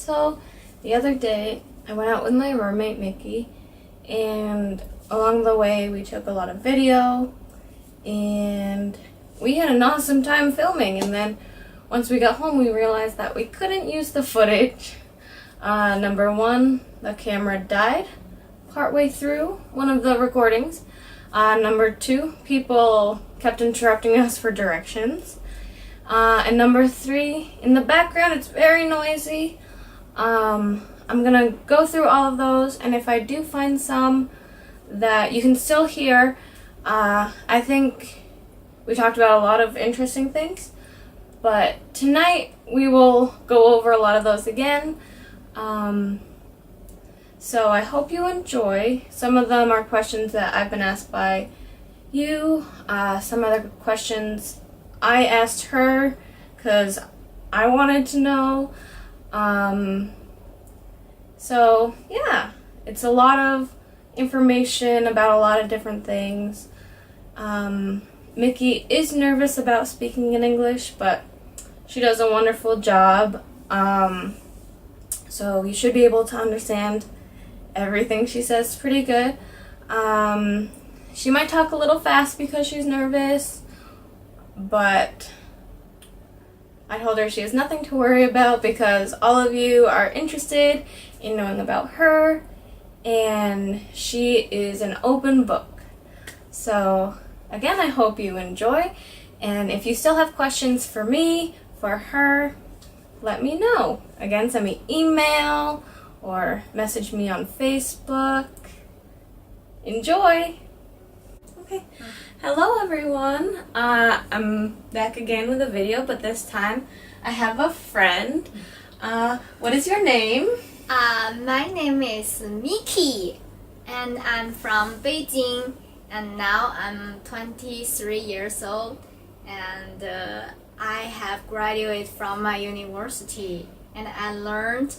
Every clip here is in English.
So the other day I went out with my roommate Mickey, and along the way we took a lot of video and we had an awesome time filming. And then once we got home we realized that we couldn't use the footage. Number one, the camera died partway through one of the recordings. Number two, people kept interrupting us for directions. And number three, in the background it's very noisy. I'm gonna go through all of those, and if I do find some that you can still hear, I think we talked about a lot of interesting things, but tonight we will go over a lot of those again. So I hope you enjoy. Some of them are questions that I've been asked by you. Some other questions I asked her because I wanted to know. So yeah, it's a lot of information about a lot of different things. Mickey is nervous about speaking in English, but she does a wonderful job. So you should be able to understand everything she says pretty good. She might talk a little fast because she's nervous, but I told her she has nothing to worry about because all of you are interested in knowing about her, and she is an open book. So again, I hope you enjoy, and if you still have questions for me, for her, let me know. Again, send me email or message me on Facebook. Enjoy! Okay. Hello everyone. I'm back again with a video, but this time I have a friend. What is your name? My name is Mickey, and I'm from Beijing, and now I'm 23 years old, and I have graduated from my university, and I learned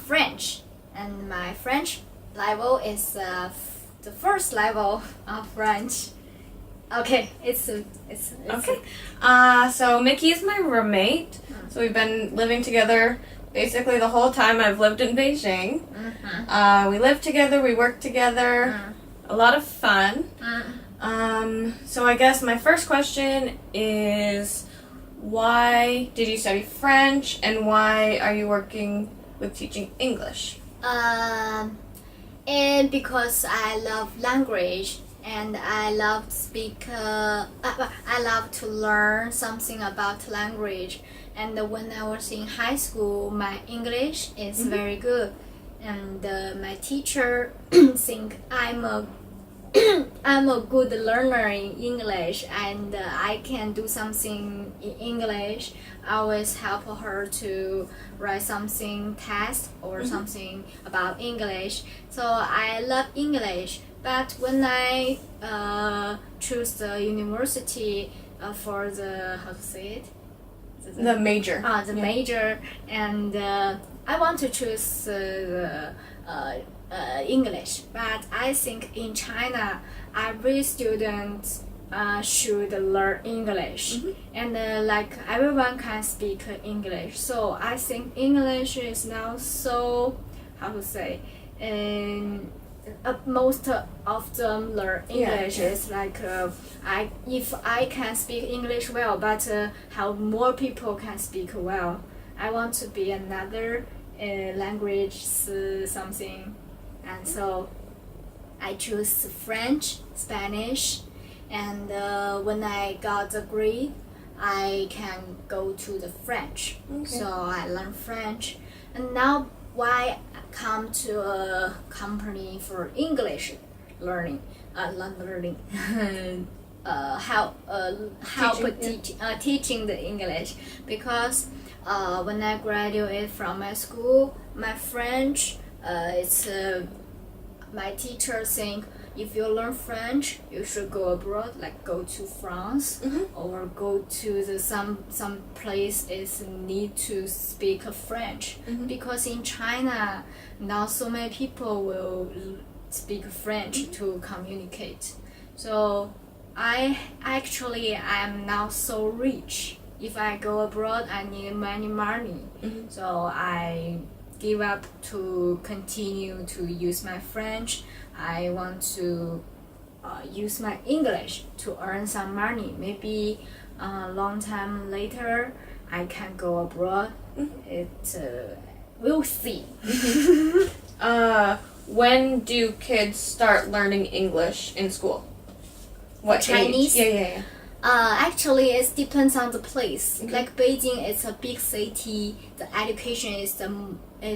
French, and my French level is the first level of French. Okay, it's Okay. So Mickey is my roommate. So we've been living together basically the whole time I've lived in Beijing. We live together, we work together, a lot of fun. So I guess my first question is, why did you study French, and why are you working with teaching English? And because I love language, and I love I love to learn something about language. And when I was in high school, my English is very good, and my teacher think I'm a good learner in English, and I can do something in English. I always help her to write something test or something about English. So I love English. But when I choose the university for the, how to say it? The major. Major, and I want to choose English. But I think in China, every student should learn English, and like everyone can speak English. So I think English is now so, how to say, most of them learn English. Is like if I can speak English well, but how more people can speak well. I want to be another language something, and so I choose French, Spanish, and when I got the degree, I can go to the French. So I learn French, and now why come to a company for English learning, teaching the English, because when I graduated from my school, my French, my teacher think if you learn French, you should go abroad, like go to France, or go to some place is need to speak French, because in China now so many people will speak French to communicate. So I'm now so rich if I go abroad, I need many money. So I give up to continue to use my French. I want to use my English to earn some money. Maybe a long time later, I can go abroad. We'll see. When do kids start learning English in school? What Chinese? age? Yeah. Actually, it depends on the place. Okay. Like Beijing, it's a big city. The education is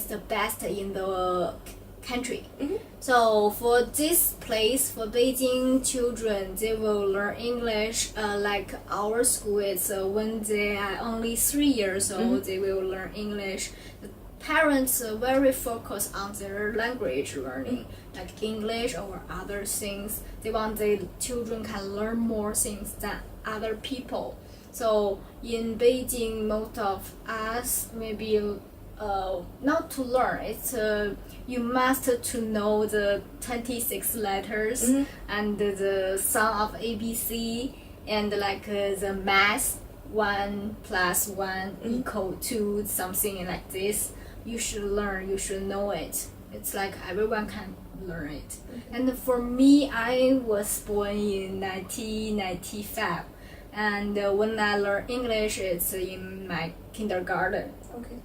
the best in the country. So for this place, for Beijing children, they will learn English. Like our school, it's when they are only 3 years old, they will learn English. The parents are very focused on their language learning, like English or other things. They want their children can learn more things than other people. So in Beijing, most of us maybe not to learn. It's you must to know the 26 letters and the sound of ABC and like the math 1 + 1 = 2, something like this. You should learn. You should know it. It's like everyone can learn it. And for me, I was born in 1995, and when I learned English, it's in my kindergarten. Okay.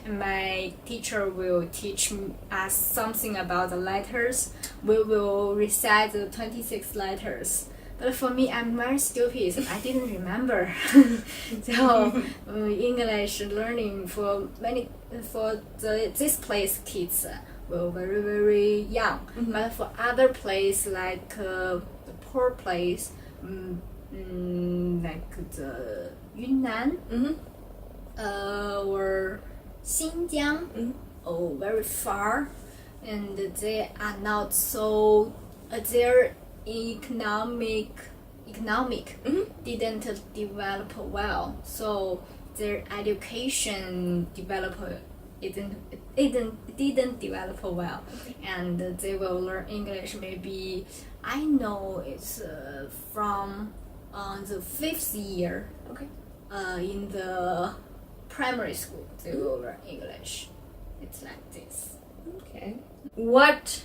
My teacher will teach us something about the letters. We will recite the 26 letters. But for me, I'm very stupid. I didn't remember. So English learning for this place kids were very very young. But for other place like the poor place, like the Yunnan. Or Xinjiang, very far, and they are not so. Their economic didn't develop well, so their education didn't develop well, and they will learn English. Maybe I know it's from the 5th year. Okay. In the primary school, they will learn English. It's like this. Okay. What,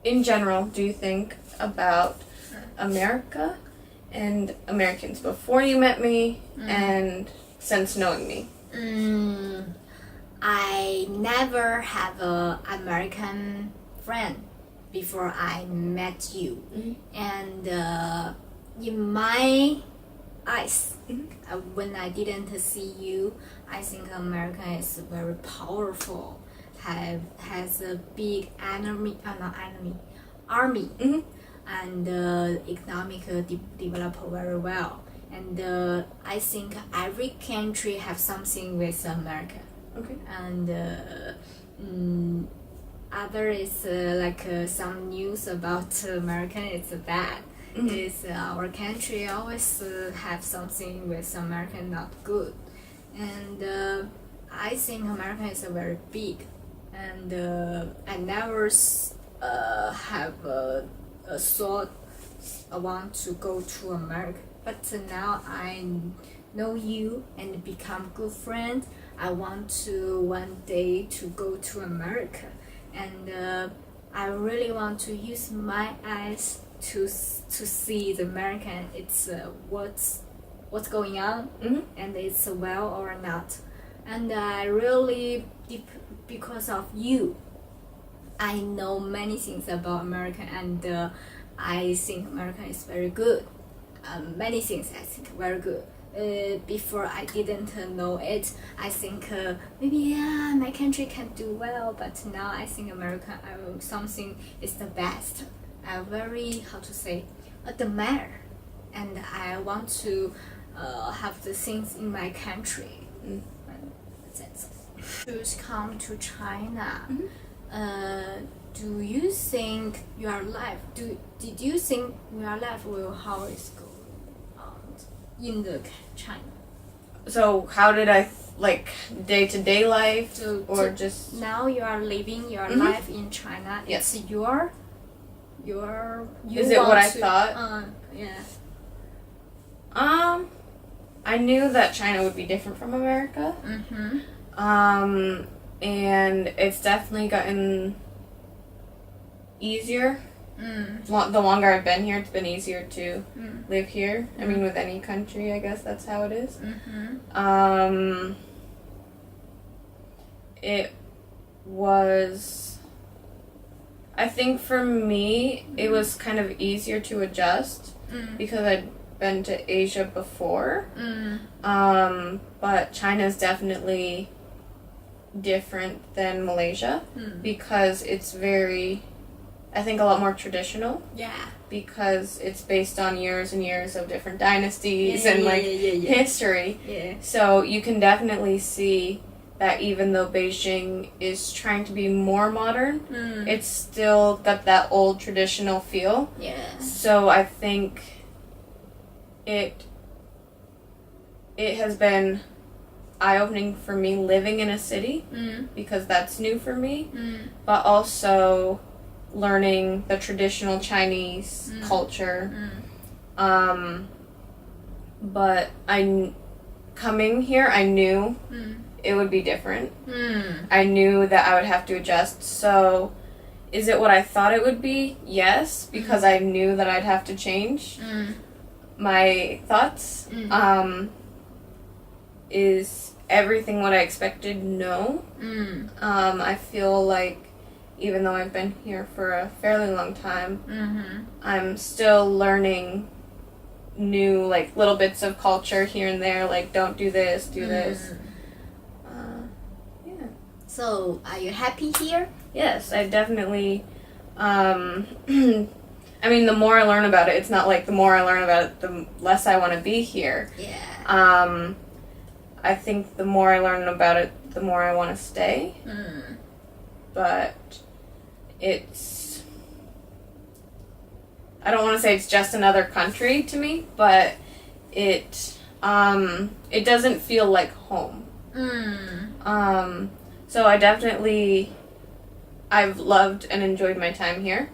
in general, do you think about America and Americans before you met me and since knowing me? I never have an American friend before I met you, and in my eyes, when I didn't see you, I think America is very powerful, has a big army, and economic develop very well. And I think every country have something with America. Okay. And other is like some news about America. It's bad. Is our country always have something with America not good, and I think America is very big, and I never have a thought I want to go to America. But now I know you and become good friends. I want to one day to go to America, and I really want to use my eyes to see the American. It's what's going on, and it's well or not. And I really, because of you, I know many things about America, and I think America is very good. Many things I think very good. Before I didn't know it, I think maybe my country can do well, but now I think America something is the best. I very admire, and I want to have the things in my country. That's choose come to China. Do you think your life? Did you think your life will how it's going in the China? So how did I like day-to-day life, or just now you are living your life in China? Yes. It's your. Is it what I thought? Yeah. I knew that China would be different from America. And it's definitely gotten easier. The longer I've been here, it's been easier to live here. I mean, with any country, I guess that's how it is. It was, I think for me, it was kind of easier to adjust because I'd been to Asia before. But China's definitely different than Malaysia because it's very, I think, a lot more traditional. Yeah. Because it's based on years and years of different dynasties and history. Yeah. So you can definitely see that even though Beijing is trying to be more modern, it's still got that old traditional feel. Yeah. So I think it has been eye-opening for me living in a city because that's new for me, but also learning the traditional Chinese culture. But coming here, I knew it would be different. I knew that I would have to adjust. So, is it what I thought it would be? Yes, because I knew that I'd have to change my thoughts. Is everything what I expected? No. I feel like even though I've been here for a fairly long time, I'm still learning new, like, little bits of culture here and there, like, don't do this, do this. Yeah. So, are you happy here? Yes, I definitely, I mean, the more I learn about it, it's not like the more I learn about it, the less I want to be here. Yeah. I think the more I learn about it, the more I want to stay. But it's, I don't want to say it's just another country to me, but it doesn't feel like home. So I've loved and enjoyed my time here,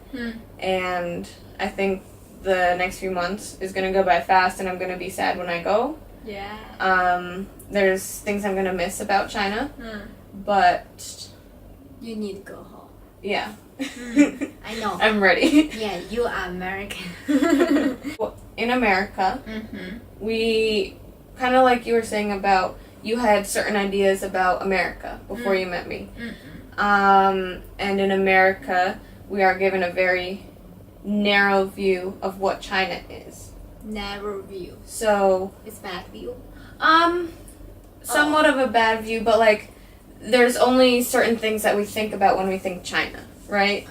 and I think the next few months is going to go by fast, and I'm going to be sad when I go. Yeah. There's things I'm going to miss about China, but You need to go home. yeah. I know. I'm ready. Yeah, you are American. In America, we, kind of like you were saying about, you had certain ideas about America before you met me. And in America, we are given a very narrow view of what China is. Narrow view. So, It's bad view. somewhat of a bad view, but like, there's only certain things that we think about when we think China, right?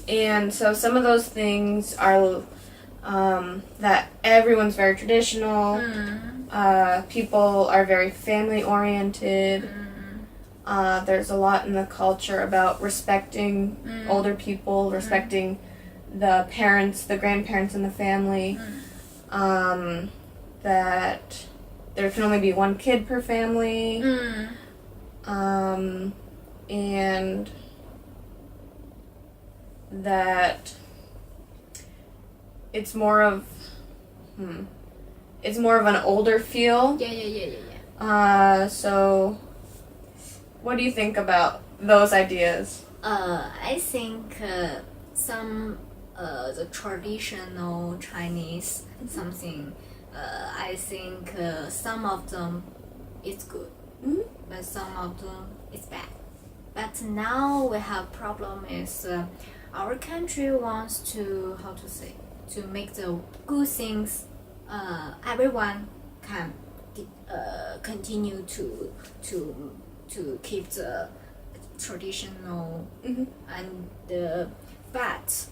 And so some of those things are that everyone's very traditional. People are very family oriented. There's a lot in the culture about respecting older people, respecting the parents, the grandparents in the family. That there can only be one kid per family. And that it's more of an older feel. Yeah. So what do you think about those ideas? I think some the traditional Chinese something. I think some of them is good, but some of them is bad. But now we have problem is our country wants to to make the good things. Everyone can continue to keep the traditional and but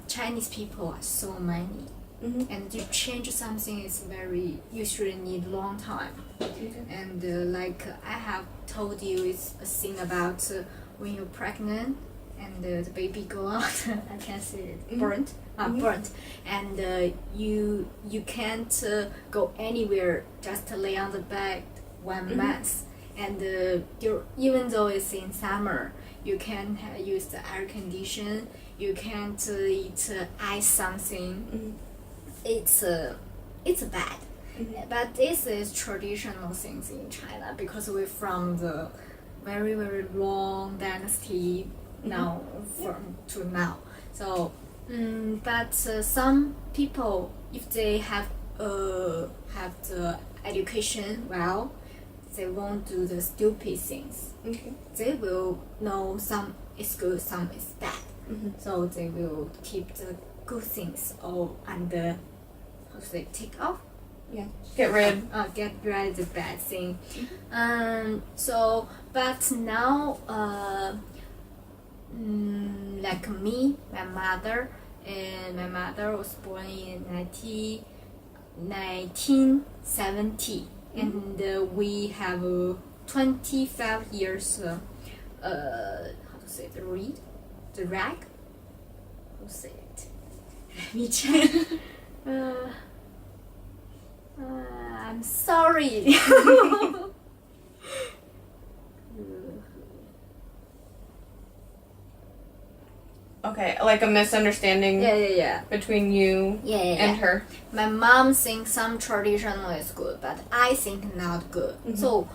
Chinese people are so many. And to change something is you should need long time. And like I have told you, it's a thing about when you're pregnant and the baby go out. I can see it burnt, and you can't go anywhere. Just lay on the bed 1 month, and even though it's in summer, you can't use the air condition. You can't eat ice something. It's bad. But this is traditional things in China because we're from the very very long dynasty now from to now. So, but some people, if they have the education well, they won't do the stupid things. Okay. They will know some is good, some is bad. So they will keep the good things all under, how to say, take off. Yeah. Get rid. Get rid of the bad thing. So, but now, like me, my mother was born in 1970, and we have 25 years. How to say the rag? How to say it? Let me check. I'm sorry. Okay, like a misunderstanding Yeah. between you and her. My mom thinks some traditional is good, but I think not good. So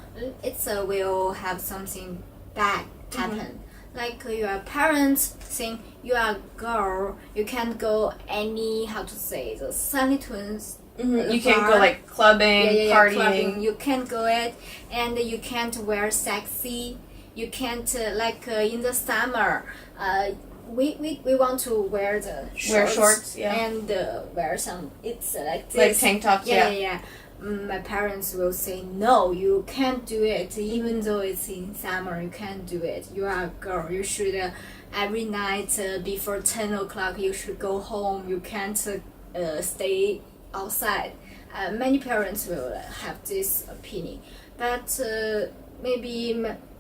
it's will have something bad happen. Like your parents think you are a girl, you can't go any, how to say, the Sunny Twins. You can't go like clubbing, partying. Clubbing. You can't go it, and you can't wear sexy. You can't in the summer. We want to wear the shorts, Wear shorts, and wear some. It's like this. Like tank tops, Yeah. My parents will say no, you can't do it. Even though it's in summer, you can't do it. You are a girl. You should every night before 10 o'clock. You should go home. You can't stay outside. Many parents will have this opinion, but maybe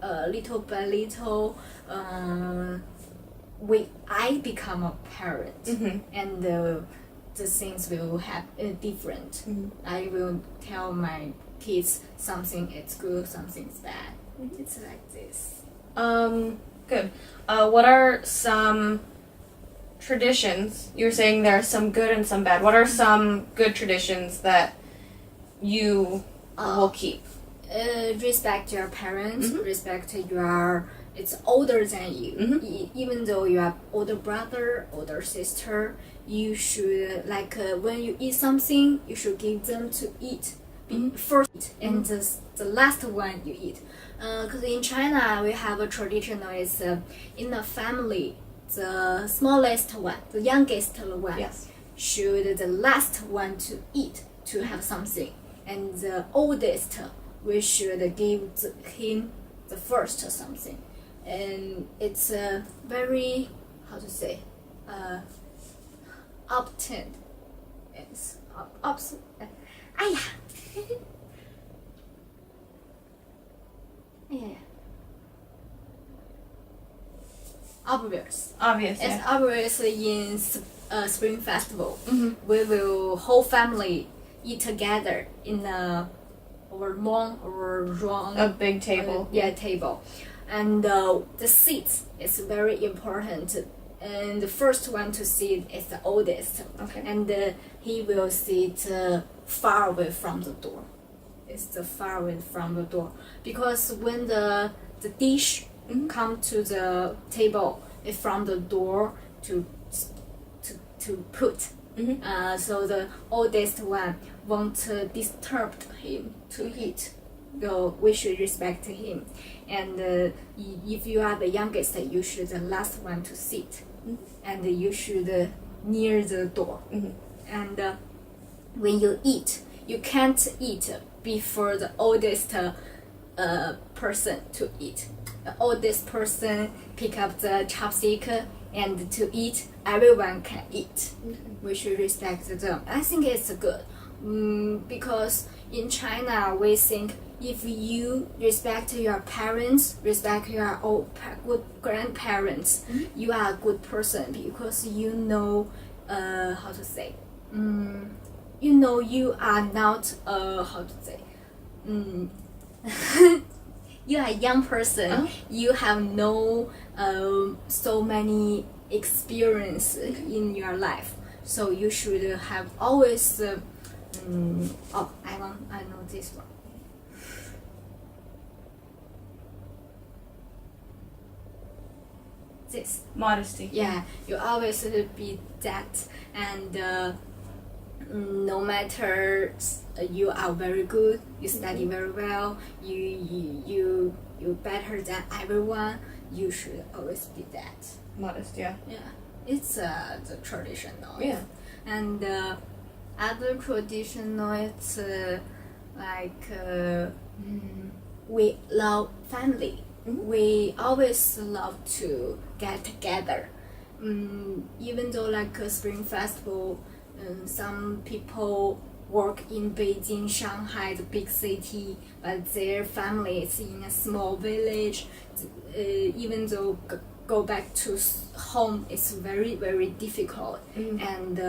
little by little, I become a parent, and the things will have different. I will tell my kids something is good, something's bad. It's like this. Good. What are some traditions? You were saying there are some good and some bad. What are some good traditions that you will keep? Respect your parents. Respect your. It's older than you. Even though you have older brother, older sister, you should when you eat something, you should give them to eat first, and the last one you eat. Because in China we have a tradition is in the family, the smallest one, the youngest one, should the last one to eat to have something, and the oldest we should give him the first something. And it's a very, how to say, obtain. It's obvious. It's obviously in Spring Festival. We will whole family eat together in a A big table. Table. And the seats is very important. And the first one to sit is the oldest. Okay. And he will sit far away from the door. It's the far away from the door, because when the dish come to the table, it's from the door to put. So the oldest one won't disturb him to eat. So we should respect him. And if you are the youngest, you should the last one to sit, and you should near the door. And when you eat, you can't eat before the oldest person to eat. The oldest person pick up the chopstick and to eat. Everyone can eat. We should respect them. I think it's good, because in China we think if you respect your parents, respect your good grandparents, you are a good person, because you know how to say, you know you are not how to say, you are a young person, you have no so many experience in your life, so you should have always I know this one. This. Modesty. Yeah, you always be that, and no matter you are very good, you study very well, you better than everyone, you should always be that. Modest, yeah. Yeah, it's the traditional. Yeah. And other traditional, it's we love family. We always love to get together. Even though like a Spring Festival, some people work in Beijing, Shanghai, the big city, but their family is in a small village. Even though go back to home is very very difficult, and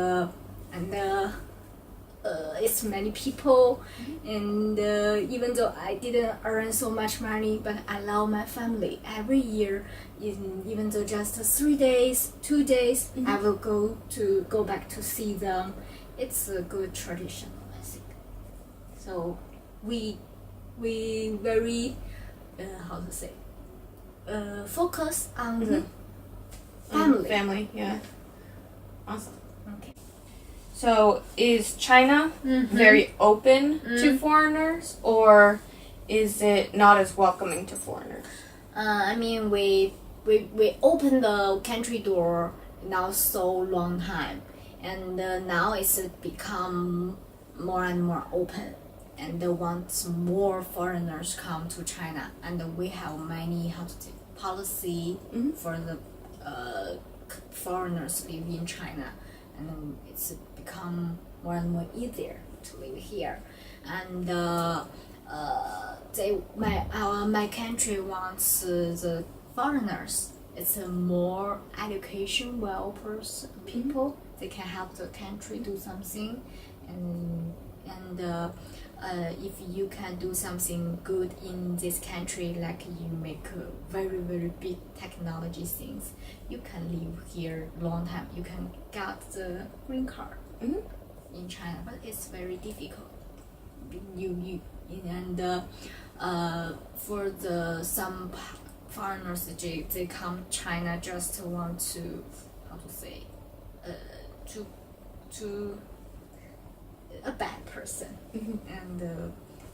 it's many people, and even though I didn't earn so much money, but I love my family. Every year, even though just 3 days, 2 days, I will go back to see them. It's a good tradition, I think. So we very how to say focus on the family. Family, yeah. Awesome. Okay. So is China very open to foreigners, or is it not as welcoming to foreigners? I mean, we opened the country door now so long time, and now it's become more and more open, and they want more foreigners come to China, and we have many policy for the foreigners live in China, and then it's become more and more easier to live here, and my country wants the foreigners. It's a more education well person people. They can help the country do something, and if you can do something good in this country, like you make very very big technology things, you can live here long time. You can get the green card in China, but it's very difficult. For the some foreigners, they come China just want to to a bad person, and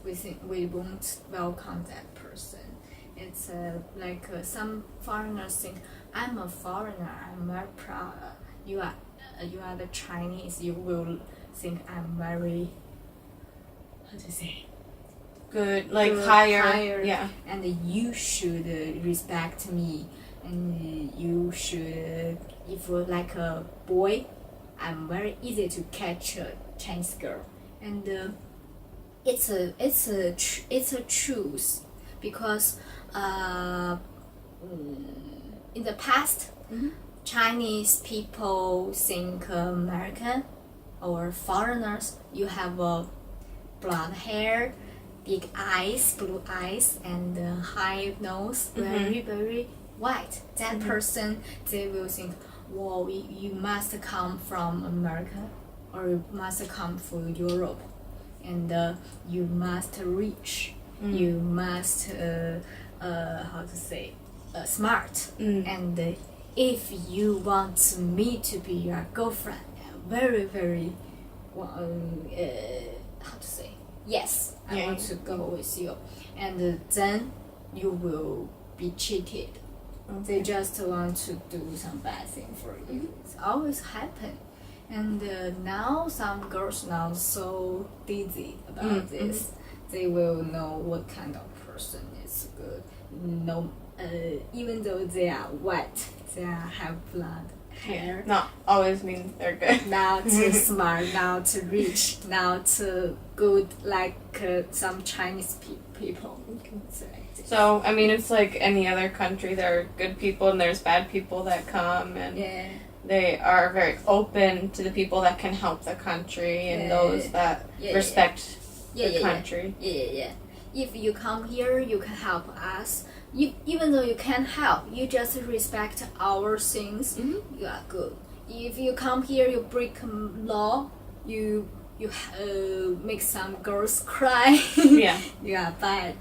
we think we won't welcome that person. It's like some foreigners think, I'm a foreigner, I'm very proud. You are the Chinese. You will think I'm very, how to say, Good, like good, higher, yeah. and you should respect me, and you should, if you're like a boy, I'm very easy to catch a Chinese girl, and it's a truth, because in the past, Chinese people think American or foreigners, you have blonde hair, big eyes, blue eyes, and high nose, very very white. That person, they will think, whoa, you must come from America, or you must come from Europe, and you must rich, you must how to say, smart, and if you want me to be your girlfriend, very very how to say, yes, I want to go with you, and then you will be cheated. They just want to do some bad thing for you. It's always happen, and now some girls now so busy about this. They will know what kind of person is good. No, even though they are white, they have blonde hair. Not always means they're good. Now to smart, now to rich, now to good, like some Chinese people. So, I mean, it's like any other country. There are good people and there's bad people that come, and they are very open to the people that can help the country and those that respect the country. If you come here, you can help us. Even though you can't help, you just respect our things. You are good. If you come here, you break law, you you make some girls cry. Yeah. You are bad.